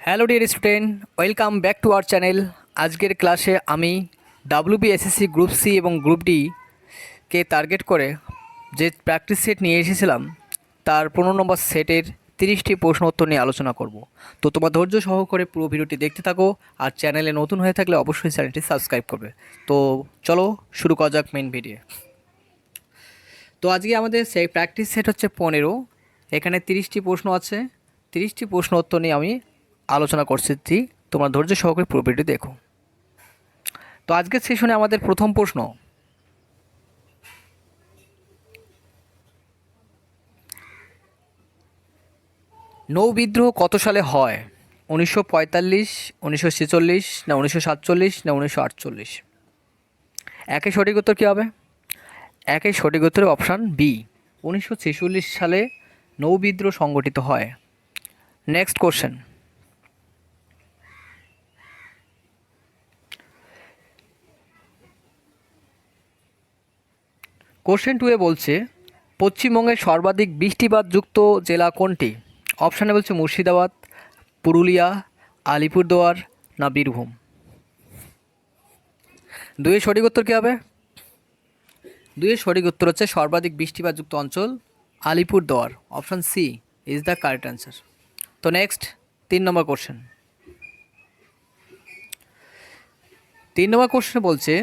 Hello dear student, welcome back to our channel. আজকের ক্লাসে আমি ডাব্লিউবিএসএসসি গ্রুপ সি এবং গ্রুপ ডি কে target করে যে প্র্যাকটিস সেট নিয়ে এসেছিলাম তার 15 নম্বর সেটের 30টি প্রশ্ন উত্তর নিয়ে আলোচনা করব। তো তোমার ধৈর্য সহকারে পুরো ভিডিওটি দেখতে থাকো, আর চ্যানেলে নতুন হয়ে থাকলে অবশ্যই চ্যানেলটি সাবস্ক্রাইব করবে। তো চলো শুরু করা যাক মেন ভিডিও। তো আজকে আমাদের সেই প্র্যাকটিস সেট হচ্ছে 15। এখানে 30টি প্রশ্ন আছে। 30টি প্রশ্ন উত্তর নিয়ে আমি আলোচনা করছি, তোমরা ধৈর্য সহকারে পুরো ভিডিও দেখো। তো আজকের সেশনে আমাদের প্রথম প্রশ্ন, নৌ বিদ্রোহ কত সালে হয়? 1945, 1946, না 1947, না 1948? একের সঠিক উত্তর কী হবে? একের সঠিক উত্তর অপশান বি, 1946 সালে নৌ বিদ্রোহ সংগঠিত হয়। নেক্সট কোশ্চেন, কোশ্চেন 2 বলছে পশ্চিমবঙ্গের সর্বাধিক বৃষ্টিপাতযুক্ত জেলা কোনটি? অপশানে বলছে মুর্শিদাবাদ, পুরুলিয়া, আলিপুরদুয়ার, না বীরভূম? দুইয়ের সঠিক উত্তর কী হবে? দুইয়ের সঠিক উত্তর হচ্ছে সর্বাধিক বৃষ্টিপাতযুক্ত অঞ্চল আলিপুরদুয়ার। Option C is the correct answer. তো next 3 number question. 3 number question বলছে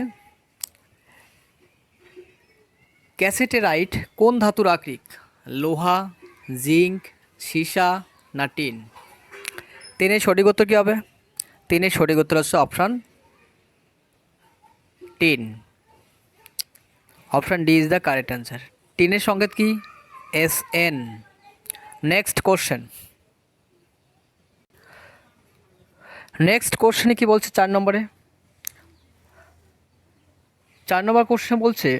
ক্যাসেটেরাইট কোন ধাতুর আকরিক? লোহা, জিঙ্ক, সীসা, না টিন? 3-এর সঠিক উত্তর কী হবে? 3-এর সঠিক উত্তর হচ্ছে option tin. Option D is the correct answer. টিনের সংকেত কি? SN। Next question. নেক্সট কোশ্চেনে কি বলছে 4 নম্বরে? 4 নম্বর কোশ্চেন বলছে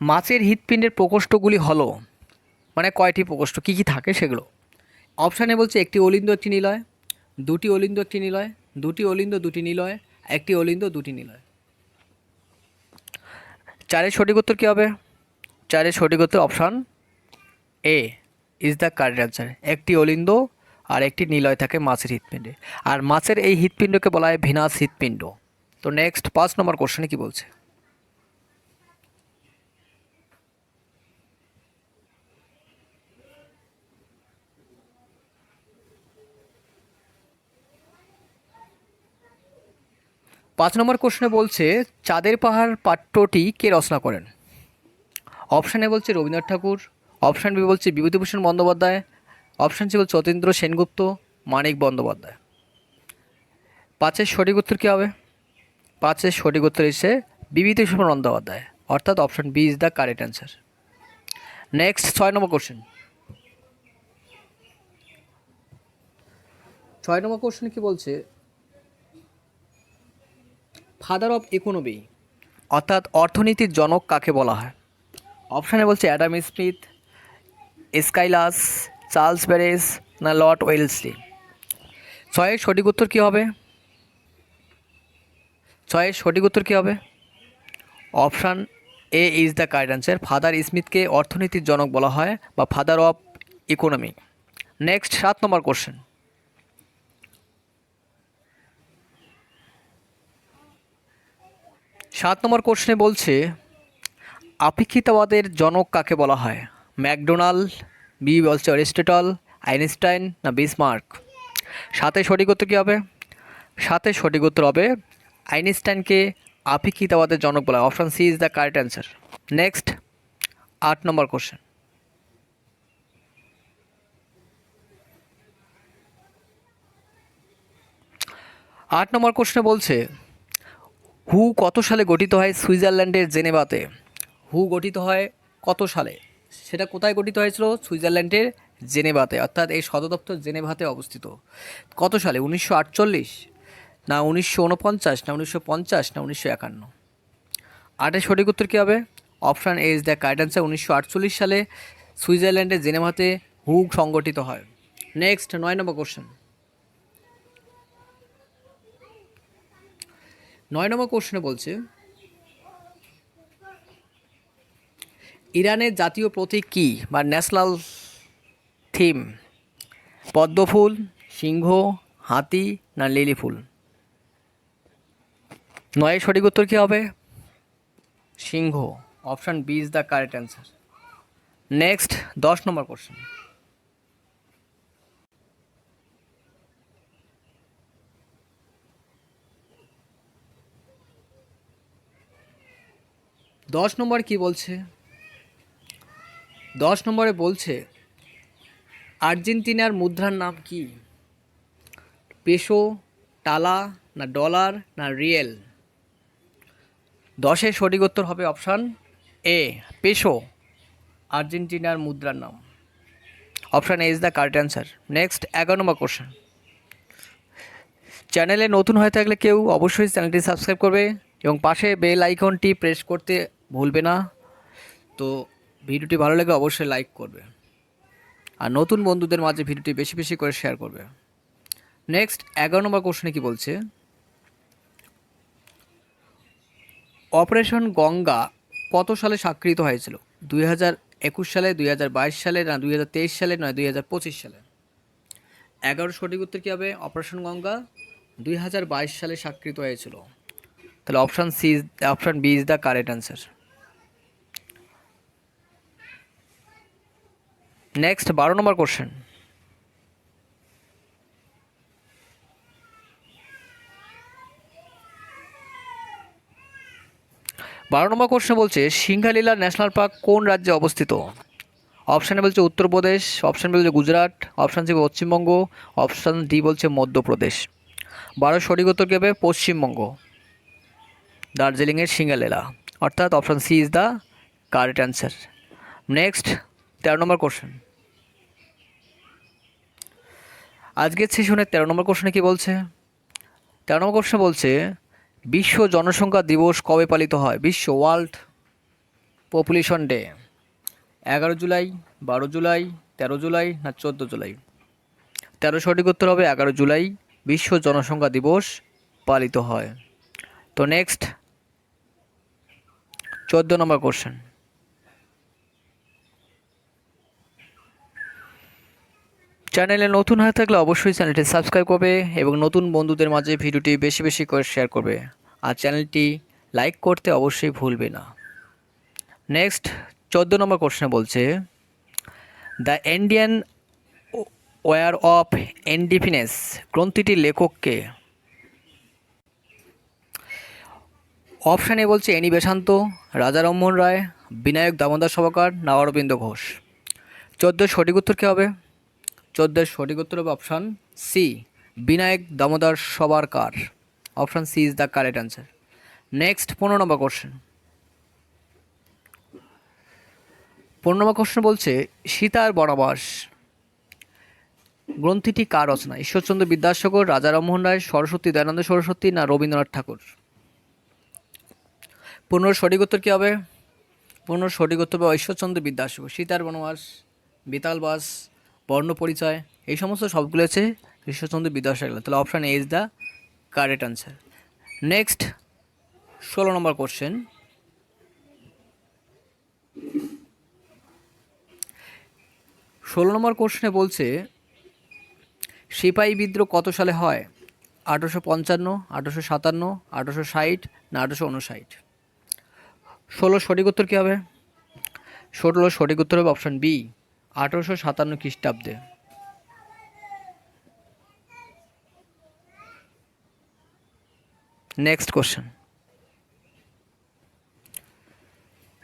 মাছের হৃৎপিণ্ডের প্রকোষ্ঠগুলি হলো, মানে কয়টি প্রকোষ্ঠ, কী কী থাকে সেগুলো? অপশানে বলছে একটি অলিন্দ একটি নিলয়, দুটি অলিন্দ একটি নিলয়, দুটি অলিন্দ দুটি নিলয়, একটি অলিন্দ দুটি নিলয়। 4-এর সঠিক উত্তর কী হবে? 4-এর সঠিক উত্তর option A is the correct answer. একটি অলিন্দ আর একটি নিলয় থাকে মাছের হৃৎপিণ্ডে, আর মাছের এই হৃৎপিণ্ডকে বলা হয় ভিনাস হৃৎপিণ্ড। তো নেক্সট 5 নম্বর কোশ্চেনে কি বলছে? 5 নম্বর কোশ্চেনে বলছে চাঁদের পাহাড় পাঠ্যটি কে রচনা করেন? অপশানে বলছে রবীন্দ্রনাথ ঠাকুর, অপশান বি বলছে বিভূতিভূষণ বন্দ্যোপাধ্যায়, অপশান সি বলছে অতীন্দ্র সেনগুপ্ত, মানিক বন্দ্যোপাধ্যায়। 5-এর সঠিক উত্তর কী হবে? 5-এর সঠিক উত্তর হচ্ছে বিভূতিভূষণ বন্দ্যোপাধ্যায়, অর্থাৎ option B is the correct answer. Next 6 number question. 6 number question কি বলছে ফাদার অফ ইকোনমি, অর্থাৎ অর্থনীতির জনক কাকে বলা হয়? অপশানে বলছে অ্যাডাম স্মিথ, স্কাইলাস, চার্লস ব্যারেজ, না লর্ড ওয়েলসলি? 6-এর সঠিক উত্তর কী হবে? 6-এর সঠিক উত্তর কী হবে? Option A is the correct answer. Father স্মিথকে অর্থনীতির জনক বলা হয় বা ফাদার অফ ইকোনমি। নেক্সট 7 নম্বর কোশ্চেন। 7 নম্বর কোশ্চেনে বলছে আপেক্ষিকতাবাদের জনক কাকে বলা হয়? ম্যাকডোনাল্ড, বি বলছে অ্যারিস্টটল, আইনস্টাইন, না বিসমার্ক? 7-এর সঠিক উত্তর কী হবে? 7-এর সঠিক উত্তর হবে আইনস্টাইনকে আপেক্ষিকতাবাদের জনক বলা হয়। Option C is the correct answer. Next 8 number question. 8 number কোশ্চেনে বলছে হু কত সালে গঠিত হয় সুইজারল্যান্ডের জেনেভাতে? হু গঠিত হয় কত সালে? সেটা কোথায় গঠিত হয়েছিল? সুইজারল্যান্ডের জেনেভাতে, অর্থাৎ এই সদর দপ্তর জেনেভাতে অবস্থিত। কত সালে? 1948, না 1949, না 1950, না 1951? 8-এর সঠিক উত্তর কী হবে? Option A is the correct answer. 1948 সালে সুইজারল্যান্ডের জেনেভাতে হু সংগঠিত হয়। নেক্সট 9 নম্বর কোশ্চেন। 9 নম্বর কোশ্চেনে বলছে ইরানের জাতীয় প্রতীক কী বা ন্যাশনাল থিম? পদ্ম ফুল, সিংহ, হাতি না লিলি ফুল? 9 সঠিক উত্তর কী হবে? সিংহ। Option B is the correct answer. Next 10 নম্বর কোশ্চেন। দশ নম্বর কি বলছে? 10 নম্বরে বলছে আর্জেন্টিনার মুদ্রার নাম কি? পেসো, টালা না ডলার না রিয়েল? 10-এর সঠিক উত্তর হবে অপশান এ, পেসো, আর্জেন্টিনার মুদ্রার নাম। Option A is the correct answer. Next 11 number question. চ্যানেলে নতুন হয়ে থাকলে কেউ অবশ্যই চ্যানেলটি সাবস্ক্রাইব করবে এবং পাশে বেল আইকনটি প্রেস করতে ভুলবে না। তো ভিডিওটি ভালো লাগলে অবশ্যই লাইক করবে আর নতুন বন্ধুদের মাঝে ভিডিওটি বেশি বেশি করে শেয়ার করবে। নেক্সট 11 নম্বর কোশ্চেনে কি বলছে? অপারেশন গঙ্গা কত সালে স্বাক্ষরিত হয়েছিল? 2021 সালে, 2022 সালে না 2023 সালে নয় 2025 সালে? 11 সঠিক উত্তর কী হবে? অপারেশন গঙ্গা 2022 সালে স্বাক্ষরিত হয়েছিল। তাহলে option B is the correct answer. Next 12 number question. 12 number question বলছে সিংহালীলা ন্যাশনাল পার্ক কোন রাজ্যে অবস্থিত? অপশানে বলছে উত্তরপ্রদেশ, অপশান বলছে Gujarat, option C Paschimbanga, option D বলছে মধ্যপ্রদেশ। 12 সঠিক উত্তর কী হবে? পশ্চিমবঙ্গ, দার্জিলিংয়ের সিংহালীলা, অর্থাৎ option C is the correct answer. Next 13 number question. আজকের সেশনের 13 নম্বর কোশ্চেনে কী বলছে? 13 নম্বর কোশ্চেন বলছে বিশ্ব জনসংখ্যা দিবস কবে পালিত হয়? বিশ্ব world population day 11 July, 12 July, 13 July না 14 জুলাই? 13 সঠিক উত্তর হবে 11 জুলাই বিশ্ব জনসংখ্যা দিবস পালিত হয়। তো নেক্সট 14 নম্বর কোশ্চেন। চ্যানেলে নতুন হয়ে থাকলে অবশ্যই চ্যানেলটি সাবস্ক্রাইব করবে এবং নতুন বন্ধুদের মাঝে ভিডিওটি বেশি বেশি করে শেয়ার করবে আর চ্যানেলটি লাইক করতে অবশ্যই ভুলবে না। নেক্সট 14 নম্বর কোশ্চেন বলছে the Indian war of independence গ্রন্থটির লেখককে? অপশান এ বলছে এনি বেসান্ত, রাজা রামমোহন রায়, বিনায়ক দামোদর সরকার না অরবিন্দ ঘোষ? 14 সঠিক উত্তর কী হবে? 14 সঠিক উত্তর হবে অপশান সি, বিনায়ক দামোদর সরকার। Option C is the correct answer. Next 15 number question. 15 number question বলছে সীতার বনবাস গ্রন্থটি কার রচনা? ঈশ্বরচন্দ্র বিদ্যাসাগর, রাজা রামমোহন রায়, সরস্বতী দয়ানন্দ সরস্বতী না রবীন্দ্রনাথ ঠাকুর? 15 সঠিক উত্তর কী হবে? 15 সঠিক উত্তর হবে ঈশ্বরচন্দ্র বিদ্যাসাগর। সীতার বনবাস, বেতালবাস, বর্ণ পরিচয় এই সমস্ত সবগুলো হচ্ছে ঈশ্বরচন্দ্র বিদ্যাসাগর। তাহলে option A is the correct answer. Next 16 number question. 16 নম্বর কোশ্চেনে বলছে সিপাহী বিদ্রোহ কত সালে হয়? 1855, 1857, 1860 না 1859? 16 সঠিক উত্তর কী হবে? 16 সঠিক উত্তর হবে অপশান বি, 1857 খ্রিস্টাব্দে। Next question.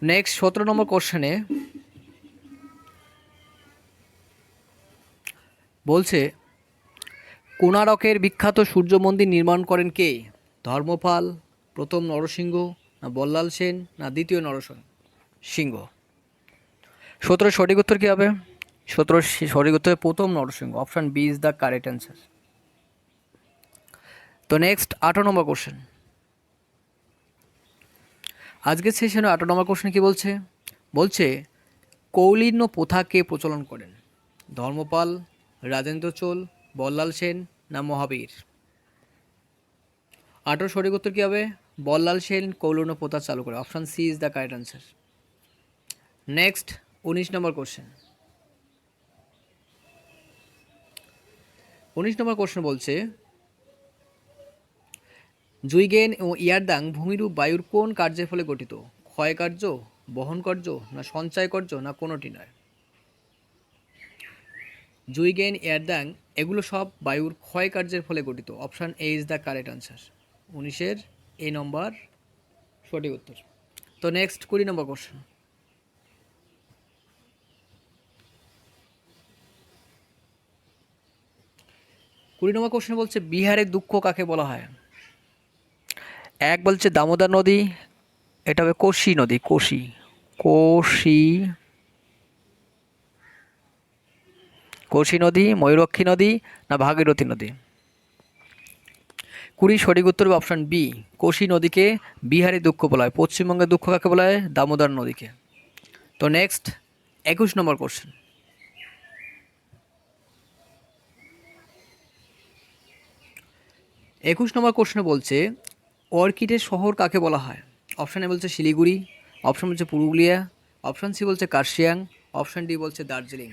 নেক্সট 17 নম্বর কোশ্চেনে বলছে কোণারকের বিখ্যাত সূর্য মন্দির নির্মাণ করেন কে? ধর্মপাল, প্রথম নরসিংহ না বল্লাল সেন না দ্বিতীয় নরসিংহ? 17 সঠিক উত্তর কী হবে? 17 সঠিক উত্তর প্রথম Narasimha. Option B is the correct answer. তো নেক্সট 18 নম্বর কোশ্চেন। আজকের সেশনে 18 নম্বর কোশ্চেন কী বলছে? বলছে কৌলিন্য প্রথা কে প্রচলন করেন? ধর্মপাল, রাজেন্দ্র চোল, বল্লাল সেন না মহাবীর? 18 সঠিক উত্তর কী হবে? বল্লাল সেন কৌলিন্য প্রথা চালু করে। Option C is the correct answer. Next 19 number question. 19 number question বলছে জুইগেন ও ইয়ারদাং ভূমিরূপ বায়ুর কোন কার্যের ফলে গঠিত? ক্ষয় কার্য, বহন কার্য, না সঞ্চয় কার্য, না কোনোটি নয়? জুইগেন, এয়ারদাং এগুলো সব বায়ুর ক্ষয় কার্যের ফলে গঠিত। Option A is the correct answer. 19-এর এ নম্বর সঠিক উত্তর। তো নেক্সট 20 নম্বর কোশ্চেন। 20 নম্বর কোশ্চেন বলছে বিহারের দুঃখ কাকে বলা হয়? এক বলছে দামোদর নদী, এটা হবে কোশি নদী, কোশি কোশি কোশি নদী, ময়ূরক্ষী নদী, না ভাগীরথী নদী? 20 সঠিক উত্তর হবে অপশান বি, কোশি নদীকে বিহারের দুঃখ বলা হয়। পশ্চিমবঙ্গের দুঃখ কাকে বলা হয়? দামোদর নদীকে। তো নেক্সট 21 নম্বর কোশ্চেন। 21 নম্বর কোশ্চেনে বলছে অর্কিডের শহর কাকে বলা হয়? অপশান এ বলছে শিলিগুড়ি, অপশান বলছে পুরুলিয়া, অপশান সি বলছে কার্শিয়াং, অপশান ডি বলছে দার্জিলিং।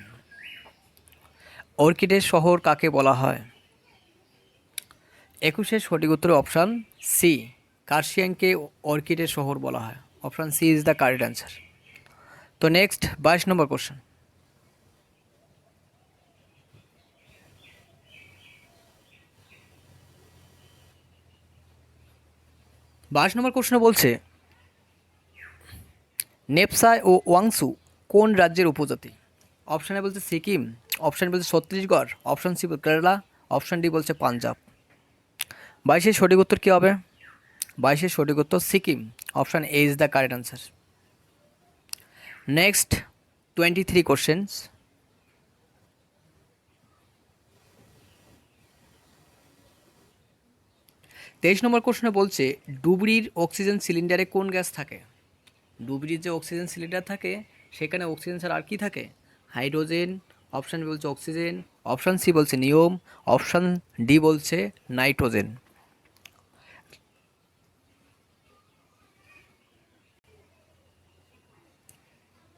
অর্কিডের শহর কাকে বলা হয়? 21-এর সঠিক উত্তর অপশান সি, কার্শিয়াংকে অর্কিডের শহর বলা হয়। Option C is the correct answer. তো নেক্সট 22 নম্বর কোশ্চেন। 22 নম্বর কোশ্চেনে বলছে নেপসাই ও ওয়াংসু কোন রাজ্যের উপজাতি? অপশানে বলছে সিকিম, অপশান বলছে Chhattisgarh, option C Kerala, option D বলছে পাঞ্জাব। 22-এর সঠিক উত্তর কী হবে? 22-এর সঠিক উত্তর Sikkim. Option A is the correct answer. Next 23 questions. 23 নম্বর কোশ্চেনে বলছে ডুবরির অক্সিজেন সিলিন্ডারে কোন গ্যাস থাকে? ডুবরির যে অক্সিজেন সিলিন্ডার থাকে সেখানে অক্সিজেন ছাড়া আর কি থাকে? হাইড্রোজেন, অপশান বি বলছে অক্সিজেন, অপশান সি বলছে নিয়ম, অপশান ডি বলছে নাইট্রোজেন।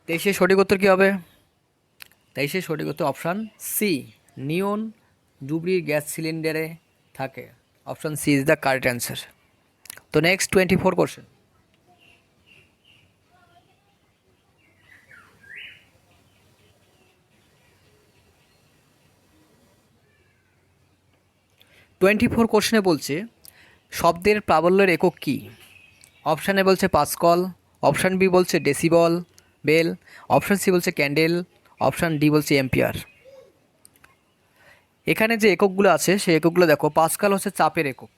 23-এর সঠিক উত্তর কী হবে? 23-এর সঠিক উত্তর অপশান সি, নিয়ন ডুবরির গ্যাস সিলিন্ডারে থাকে। Option C is the correct answer. তো নেক্সট 24 কোশ্চেন। 24 কোশ্চেনে বলছে শব্দের প্রাবল্যের একক কী? অপশানে বলছে পাস্কল, অপশান বি বলছে ডেসিবল বেল, অপশান সি বলছে ক্যান্ডেল, অপশান ডি বলছে এম্পিয়ার। এখানে যে এককগুলো আছে সেই এককগুলো দেখো, পাস্কাল হচ্ছে চাপের একক,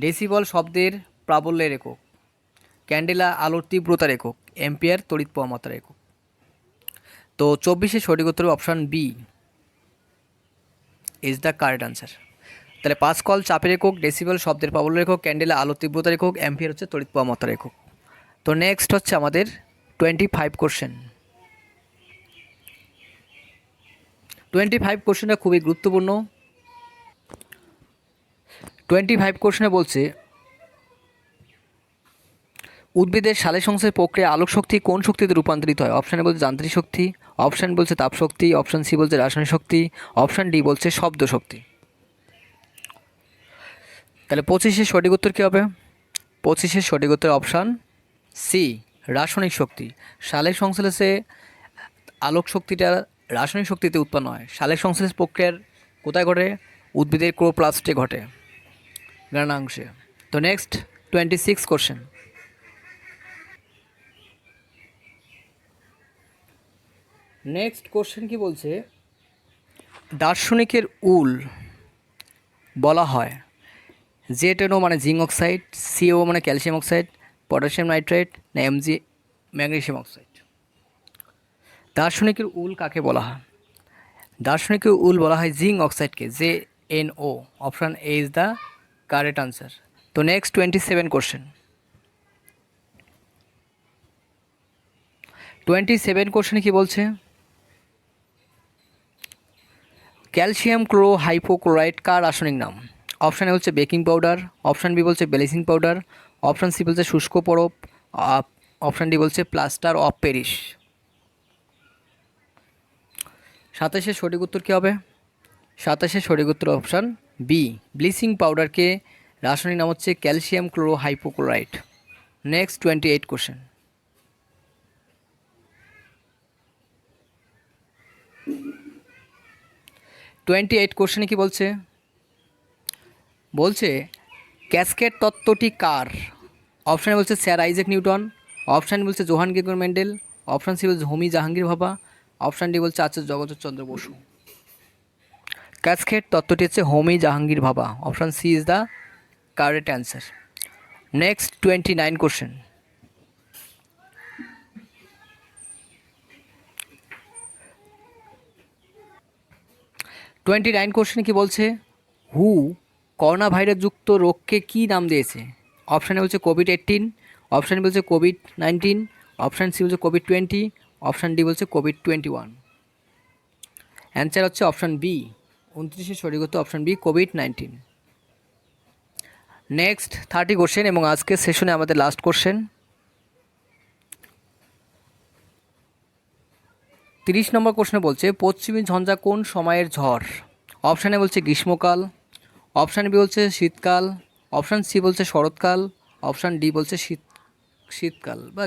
ডেসিবল শব্দের প্রাবল্যের একক, ক্যান্ডেলা আলোর তীব্রতার একক, এম্পিয়ার তড়িৎ প্রবাহ মাত্রার একক। তো 24-এর সঠিক উত্তর option B is the correct answer. তাহলে পাস্কল চাপের একক, ডেসিবল শব্দের প্রাবল্যের একক, ক্যান্ডেলা আলোর তীব্রতার একক, অ্যাম্পিয়ার হচ্ছে তড়িৎ প্রবাহ মাত্রার একক। তো নেক্সট হচ্ছে আমাদের 25 কোশ্চেন। 25 কোশ্চেনটা খুবই গুরুত্বপূর্ণ। 25 কোশ্চেনে বলছে উদ্ভিদের সালোকসংশ্লেষ প্রক্রিয়া আলোক শক্তি কোন শক্তিতে রূপান্তরিত হয়? অপশানে বলছে যান্ত্রিক শক্তি, অপশান বলছে তাপ শক্তি, অপশান সি বলছে রাসায়নিক শক্তি, অপশান ডি বলছে শব্দ শক্তি। তাহলে 25-এর সঠিক উত্তর কী হবে? 25-এর সঠিক উত্তর অপশান সি, রাসায়নিক শক্তি। সালোক সংশ্লেষে আলোক শক্তিটা রাসায়নিক শক্তিতে উৎপন্ন হয়। সালোক সংশ্লেষ প্রক্রিয়ার কোথায় ঘটে? উদ্ভিদের ক্লোরোপ্লাস্টে ঘটে, গ্রানাংশে। তো নেক্সট 26 কোশ্চেন। নেক্সট কোশ্চেন কি বলছে দার্শনিকের উল বলা হয় জেটেনও মানে জিঙ্ক অক্সাইড, সিও মানে ক্যালসিয়াম অক্সাইড, পটাশিয়াম নাইট্রেট, না এমজি ম্যাগনেসিয়াম অক্সাইড। দার্শনিকের উল কাকে বলা হয়? দার্শনিকের উল বলা হয় জিঙ্ক অক্সাইডকে, JNO। Option A is the correct answer. তো নেক্সট 27 কোশ্চেন। 27 কোশ্চেনে কি বলছে ক্যালসিয়াম ক্লোরো হাইপোক্লোরাইড কার রাসায়নিক নাম? অপশান এ হচ্ছে বেকিং পাউডার, অপশান বি বলছে ব্লিচিং পাউডার, অপশান সি বলছে শুষ্ক বরফ, অপশান ডি বলছে প্লাস্টার অফ প্যারিস। 27-এর সঠিক উত্তর কী হবে? 27-এর সঠিক উত্তর অপশান বি, ব্লিচিং পাউডারকে রাসায়নিক নাম হচ্ছে ক্যালসিয়াম ক্লোরোহাইপোক্লোরাইড। Next 28 question. 28 কোশ্চেনে কী বলছে? বলছে ক্যাসকেড তত্ত্বটি কার? অপশানে বলছে স্যার আইজ্যাক নিউটন, অপশান বলছে Johann Gregor Mendel, option C বলছে হোমি জাহাঙ্গীর ভাভা, অপশান ডি বলছে আচার্য জগদীশচন্দ্র বসু। ক্যাসকেড তত্ত্বটি হচ্ছে Homi Jahangir Bhabha. Option C is the correct answer. Next 29 question. 29 কোশ্চেনে কী বলছে? হু করোনা ভাইরাসযুক্ত রোগকে কী নাম দিয়েছে? অপশানে বলছে কোভিড-18, অপশান বলছে কোভিড-19, অপশান সি বলছে কোভিড-20, অপশান ডি বলছে কোভিড-21। অ্যান্সার হচ্ছে অপশান বি, 29-এর সঠিক উত্তর অপশান বি, কোভিড-19। নেক্সট 30 কোশ্চেন এবং আজকের সেশনে আমাদের লাস্ট কোশ্চেন। 30 নম্বর কোশ্চেনে বলছে পশ্চিমী ঝঞ্ঝা কোন সময়ের ঝড়? অপশানে বলছে গ্রীষ্মকাল, অপশান বি বলছে শীতকাল, অপশান সি বলছে শরৎকাল, অপশান ডি বলছে শীতকাল বা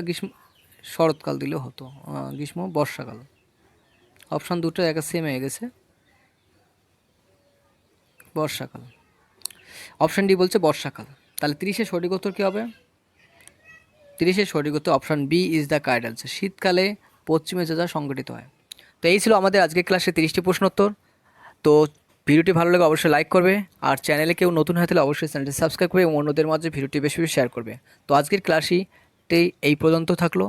শরৎকাল দিলেও হতো, বর্ষাকাল। অপশান দুটো একা সেম হয়ে গেছে, বর্ষাকাল। অপশান ডি বলছে বর্ষাকাল। তাহলে 30-এর সঠিক উত্তর কী হবে? 30-এর সঠিক উত্তর option B is the correct answer. শীতকালে পশ্চিমে ঝঞ্ঝা সংঘটিত হয়। তো এই ছিল আমাদের আজকের ক্লাসে 30টি প্রশ্নোত্তর। তো ভিডিওটি ভালো লাগে অবশ্যই লাইক করবে, আর চ্যানেলে কেউ নতুন হয়ে থাকলে অবশ্যই চ্যানেলটি সাবস্ক্রাইব করবে এবং অন্যদের মাঝে ভিডিওটি বেশি বেশি শেয়ার করবে। তো আজকের ক্লাসটি এই পর্যন্ত থাকলো।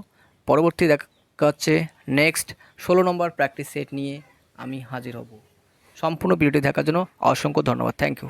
পরবর্তী দেখা হচ্ছে নেক্সট 16 নম্বর প্র্যাকটিস সেট নিয়ে আমি হাজির হব। সম্পূর্ণ ভিডিওটি দেখার জন্য অসংখ্য ধন্যবাদ। Thank you.